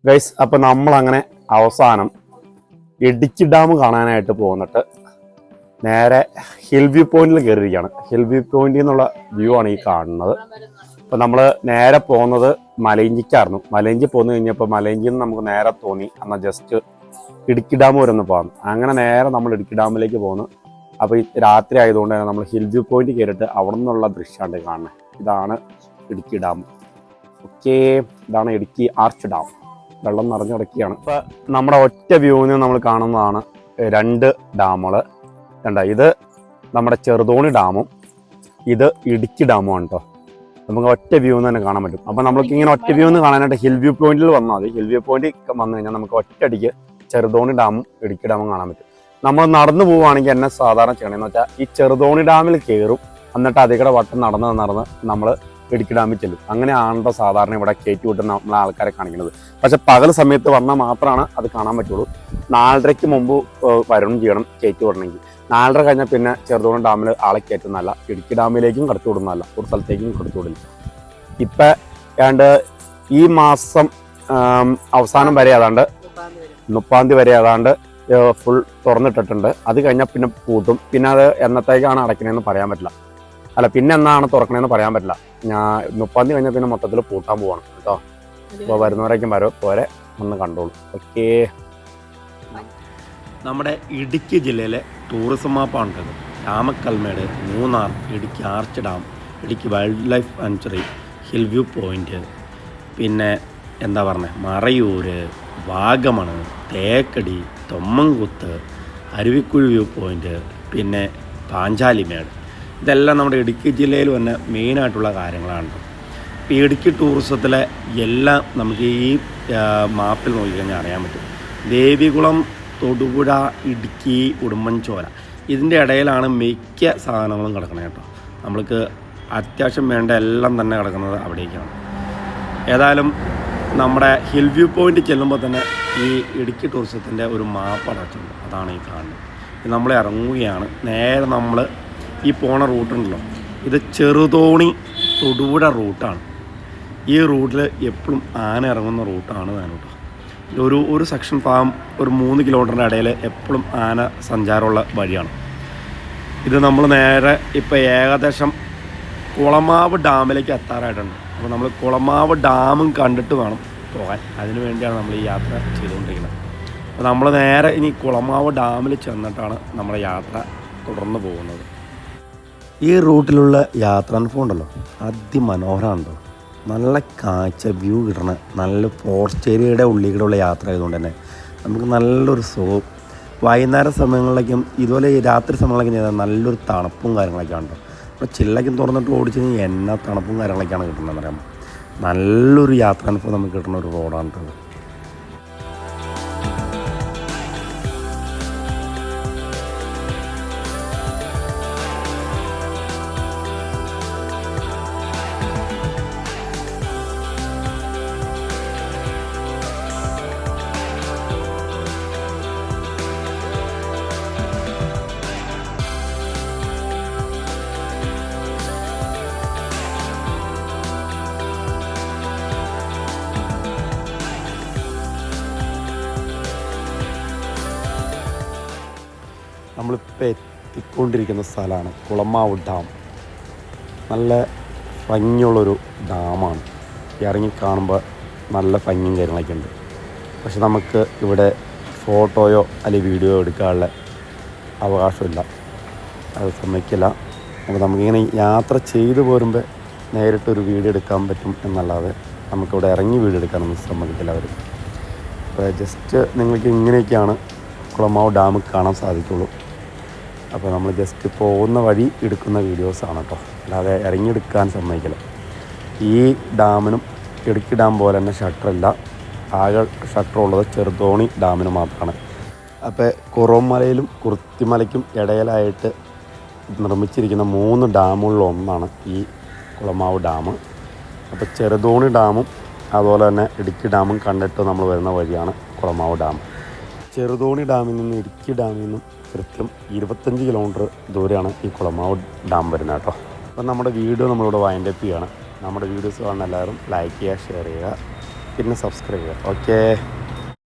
Guys, അപ്പോൾ നമ്മളങ്ങനെ അവസാനം ഇടുക്കി ഡാം കാണാനായിട്ട് പോകുന്നിട്ട് നേരെ ഹിൽ വ്യൂ പോയിന്റിൽ കയറിയിരിക്കുകയാണ്. ഹിൽ വ്യൂ പോയിന്റിൽ നിന്നുള്ള വ്യൂ ആണ് ഈ കാണുന്നത്. അപ്പോൾ നമ്മൾ നേരെ പോകുന്നത് മലയിഞ്ചിക്കായിരുന്നു. മലയിഞ്ചി പോന്നു കഴിഞ്ഞപ്പോൾ മലയിഞ്ചിയിൽ നിന്ന് നമുക്ക് നേരെ തോന്നി എന്നാൽ ജസ്റ്റ് ഇടുക്കി ഡാം വരെ ഒന്ന് പോകാം. അങ്ങനെ നേരെ നമ്മൾ ഇടുക്കി ഡാമിലേക്ക് പോകുന്നു. അപ്പോൾ ഈ രാത്രി ആയതുകൊണ്ട് തന്നെ നമ്മൾ ഹിൽ വ്യൂ പോയിന്റ് കയറിയിട്ട് അവിടെ നിന്നുള്ള ദൃശ്യമാണ് കാണുന്നത്. ഇതാണ് ഇടുക്കി ഡാം. ഓക്കെ, ഇതാണ് ഇടുക്കി ആർച്ച് ഡാം. വെള്ളം നിറഞ്ഞു കിടക്കുകയാണ്. ഇപ്പം നമ്മുടെ ഒറ്റ വ്യൂവിന് നമ്മൾ കാണുന്നതാണ് രണ്ട് ഡാമുകൾ. ഇത് നമ്മുടെ ചെറുതോണി ഡാമും ഇത് ഇടുക്കി ഡാമുമാണ് കേട്ടോ. നമുക്ക് ഒറ്റ വ്യൂ തന്നെ കാണാൻ പറ്റും. അപ്പം നമുക്ക് ഇങ്ങനെ ഒറ്റ വ്യൂ എന്ന് കാണാനായിട്ട് ഹിൽ വ്യൂ പോയിന്റിൽ വന്നാൽ മതി. ഹിൽ വ്യൂ പോയിന്റിൽ വന്നു കഴിഞ്ഞാൽ നമുക്ക് ഒറ്റയടിക്ക് ചെറുതോണി ഡാമും ഇടുക്കി ഡാമും കാണാൻ പറ്റും. നമ്മൾ നടന്നു പോവുകയാണെങ്കിൽ എന്നെ സാധാരണ ചെയ്യണമെന്ന് വെച്ചാൽ ഈ ചെറുതോണി ഡാമിൽ കയറും, എന്നിട്ട് അതികൂടെ വട്ടം നടന്ന് നമ്മൾ ഇടുക്കി ഡാമിൽ ചെല്ലും. അങ്ങനെയാണല്ലോ സാധാരണ ഇവിടെ കയറ്റി വിട്ട് നമ്മളെ ആൾക്കാരെ കാണിക്കുന്നത്. പക്ഷെ പകൽ സമയത്ത് വന്നാൽ മാത്രമാണ് അത് കാണാൻ പറ്റുള്ളൂ. 4:30 മുമ്പ് വരണം ചെയ്യണം കയറ്റി വിടണമെങ്കിൽ. 4:30 കഴിഞ്ഞാൽ പിന്നെ ചെറുതോണി ഡാമിൽ ആളെ കയറ്റുന്നതല്ല, ഇടുക്കി ഡാമിലേക്കും കടത്തി വിടുന്നതല്ല, ഒരു സ്ഥലത്തേക്കും കടത്തി വിടില്ല. ഇപ്പം ഏതാണ്ട് ഈ മാസം അവസാനം വരെ ഏതാണ്ട് 30 വരെ ഏതാണ്ട് ഫുൾ തുറന്നിട്ടിട്ടുണ്ട്. അത് കഴിഞ്ഞാൽ പിന്നെ പൂട്ടും. പിന്നെ അത് എന്നത്തേക്കാണ് അടയ്ക്കണതെന്ന് പറയാൻ പറ്റില്ല. അല്ല, പിന്നെ എന്നാണ് തുറക്കണതെന്ന് പറയാൻ പറ്റില്ല. ഞാൻ 30 കഴിഞ്ഞാൽ പിന്നെ മൊത്തത്തിൽ പൂട്ടാൻ പോവാണ് കേട്ടോ. അപ്പോൾ വരുന്നവരേക്കും പോരെ ഒന്ന് കണ്ടോളൂ. ഓക്കേ, നമ്മുടെ ഇടുക്കി ജില്ലയിലെ ടൂറിസം മാപ്പാണ് Ramakkalmedu, Munnar, Idukki arch dam, Idukki wildlife sanctuary, hill view point, പിന്നെ എന്താ പറയുക മറയൂർ, വാഗമൺ, തേക്കടി, തൊമ്മൻകുത്ത്, അരുവിക്കുഴി വ്യൂ പോയിന്റ്, പിന്നെ പാഞ്ചാലിമേട്. ഇതെല്ലാം നമ്മുടെ ഇടുക്കി ജില്ലയിൽ തന്നെ മെയിനായിട്ടുള്ള കാര്യങ്ങളാണ്. ഇപ്പോൾ ഈ ഇടുക്കി ടൂറിസത്തിലെ എല്ലാം നമുക്ക് ഈ മാപ്പിൽ നോക്കിക്കഴിഞ്ഞാൽ അറിയാൻ പറ്റും. ദേവികുളം, തൊടുപുഴ, ഇടുക്കി, ഉടുമ്പൻചോല ഇതിൻ്റെ ഇടയിലാണ് മിക്ക സാധനങ്ങളും കിടക്കുന്നത് കേട്ടോ. നമ്മൾക്ക് അത്യാവശ്യം വേണ്ട എല്ലാം തന്നെ കിടക്കുന്നത് അവിടേക്കാണ്. ഏതായാലും നമ്മുടെ ഹിൽ വ്യൂ പോയിന്റ് ചെല്ലുമ്പോൾ തന്നെ ഈ ഇടുക്കി ടൂറിസത്തിൻ്റെ ഒരു മാപ്പ് അടച്ചിട്ടുണ്ട്. അതാണ് ഈ കാണുന്നത്. നമ്മൾ ഇറങ്ങുകയാണ്. നേരെ നമ്മൾ ഈ പോണ റൂട്ടുണ്ടല്ലോ, ഇത് ചെറുതോണി തൊടുപുഴ റൂട്ടാണ്. ഈ റൂട്ടിൽ എപ്പോഴും ആന ഇറങ്ങുന്ന റൂട്ടാണ് കേട്ടോ. ഒരു സെക്ഷൻ ഭാഗം ഒരു 3 കിലോമീറ്ററിൻ്റെ ഇടയിൽ എപ്പോഴും ആന സഞ്ചാരമുള്ള വഴിയാണ്. ഇത് നമ്മൾ നേരെ ഇപ്പോൾ ഏകദേശം കുളമാവ് ഡാമിലേക്ക് എത്താറായിട്ടുണ്ട്. അപ്പോൾ നമ്മൾ കുളമാവ് ഡാമും കണ്ടിട്ട് വേണം പോകാൻ. അതിനു വേണ്ടിയാണ് നമ്മൾ ഈ യാത്ര ചെയ്തുകൊണ്ടിരിക്കുന്നത്. അപ്പോൾ നമ്മൾ നേരെ ഇനി കുളമാവ് ഡാമിൽ ചെന്നിട്ടാണ് നമ്മുടെ യാത്ര തുടർന്ന് പോകുന്നത്. ഈ റൂട്ടിലുള്ള യാത്രാനുഭവം ഉണ്ടല്ലോ, അതിമനോഹരമാണല്ലോ. നല്ല കാഴ്ച വ്യൂ കിട്ടണ നല്ല ഫോറസ്റ്റ് ഏരിയയുടെ ഉള്ളിലൂടെയുള്ള യാത്ര ആയതുകൊണ്ട് തന്നെ നമുക്ക് നല്ലൊരു സുഖം. വൈകുന്നേര സമയങ്ങളിലേക്കും ഇതുപോലെ രാത്രി സമയങ്ങളിലേക്കും ചെയ്താൽ നല്ലൊരു തണുപ്പും കാര്യങ്ങളൊക്കെയാണ് കേട്ടോ. അപ്പോൾ ചില്ലയ്ക്കും തുറന്നിട്ട് ഓടിച്ച് കഴിഞ്ഞാൽ എന്നാ തണുപ്പും കാര്യങ്ങളൊക്കെയാണ് കിട്ടുന്നതെന്ന് പറയുമ്പോൾ നല്ലൊരു യാത്രാനുഭവം നമുക്ക് കിട്ടുന്ന ഒരു റോഡാണ് കേട്ടോ. നമ്മളിപ്പോൾ എത്തിക്കൊണ്ടിരിക്കുന്ന സ്ഥലമാണ് കുളമാവ് ഡാം. നല്ല ഭംഗിയുള്ളൊരു ഡാമാണ്. ഇറങ്ങി കാണുമ്പോൾ നല്ല ഭംഗിയും കാര്യങ്ങളൊക്കെ ഉണ്ട്. പക്ഷെ നമുക്ക് ഇവിടെ ഫോട്ടോയോ അല്ലെങ്കിൽ വീഡിയോ എടുക്കാനുള്ള അവകാശമില്ല, അത് സമ്മതിക്കില്ല. അപ്പോൾ നമുക്കിങ്ങനെ യാത്ര ചെയ്തു പോരുമ്പോൾ നേരിട്ടൊരു വീഡിയോ എടുക്കാൻ പറ്റും എന്നല്ലാതെ നമുക്കിവിടെ ഇറങ്ങി വീഡിയോ എടുക്കാനൊന്നും സമ്മതിക്കില്ല അവർ. അപ്പോൾ ജസ്റ്റ് നിങ്ങൾക്ക് ഇങ്ങനെയൊക്കെയാണ് കുളമാവ് ഡാം കാണാൻ സാധിക്കുള്ളൂ. അപ്പോൾ നമ്മൾ ജസ്റ്റ് പോകുന്ന വഴി എടുക്കുന്ന വീഡിയോസാണ് കേട്ടോ, അല്ലാതെ ഇറങ്ങിയെടുക്കാൻ സമ്മതിക്കില്ല. ഈ ഡാമിനും ഇടുക്കി ഡാം പോലെ തന്നെ ഷട്ടറില്ല. ആകെ ഷട്ടറുള്ളത് ചെറുതോണി ഡാമിന് മാത്രമാണ്. അപ്പോൾ കുറവമലയിലും കുറുത്തിമലയ്ക്കും ഇടയിലായിട്ട് നിർമ്മിച്ചിരിക്കുന്ന 3 ഡാമുകളിലൊന്നാണ് ഈ കുളമാവ് ഡാം. അപ്പോൾ ചെറുതോണി ഡാമും അതുപോലെ തന്നെ ഇടുക്കി ഡാമും കണ്ടിട്ട് നമ്മൾ വരുന്ന വഴിയാണ് കുളമാവ് ഡാം. ചെറുതോണി ഡാമിൽ നിന്നും ഇടുക്കി ഡാമിൽ നിന്നും കൃത്യം 25 കിലോമീറ്റർ ദൂരെയാണ് ഈ കുളമാവ് ഡാം വരുന്നത് കേട്ടോ. അപ്പം നമ്മുടെ വീഡിയോ നമ്മളിവിടെ വൈൻഡപ്പ് ചെയ്യുകയാണ്. നമ്മുടെ വീഡിയോസ് കാണുന്ന എല്ലാവരും ലൈക്ക് ചെയ്യുക, ഷെയർ ചെയ്യുക, പിന്നെ സബ്സ്ക്രൈബ് ചെയ്യുക. ഓക്കേ.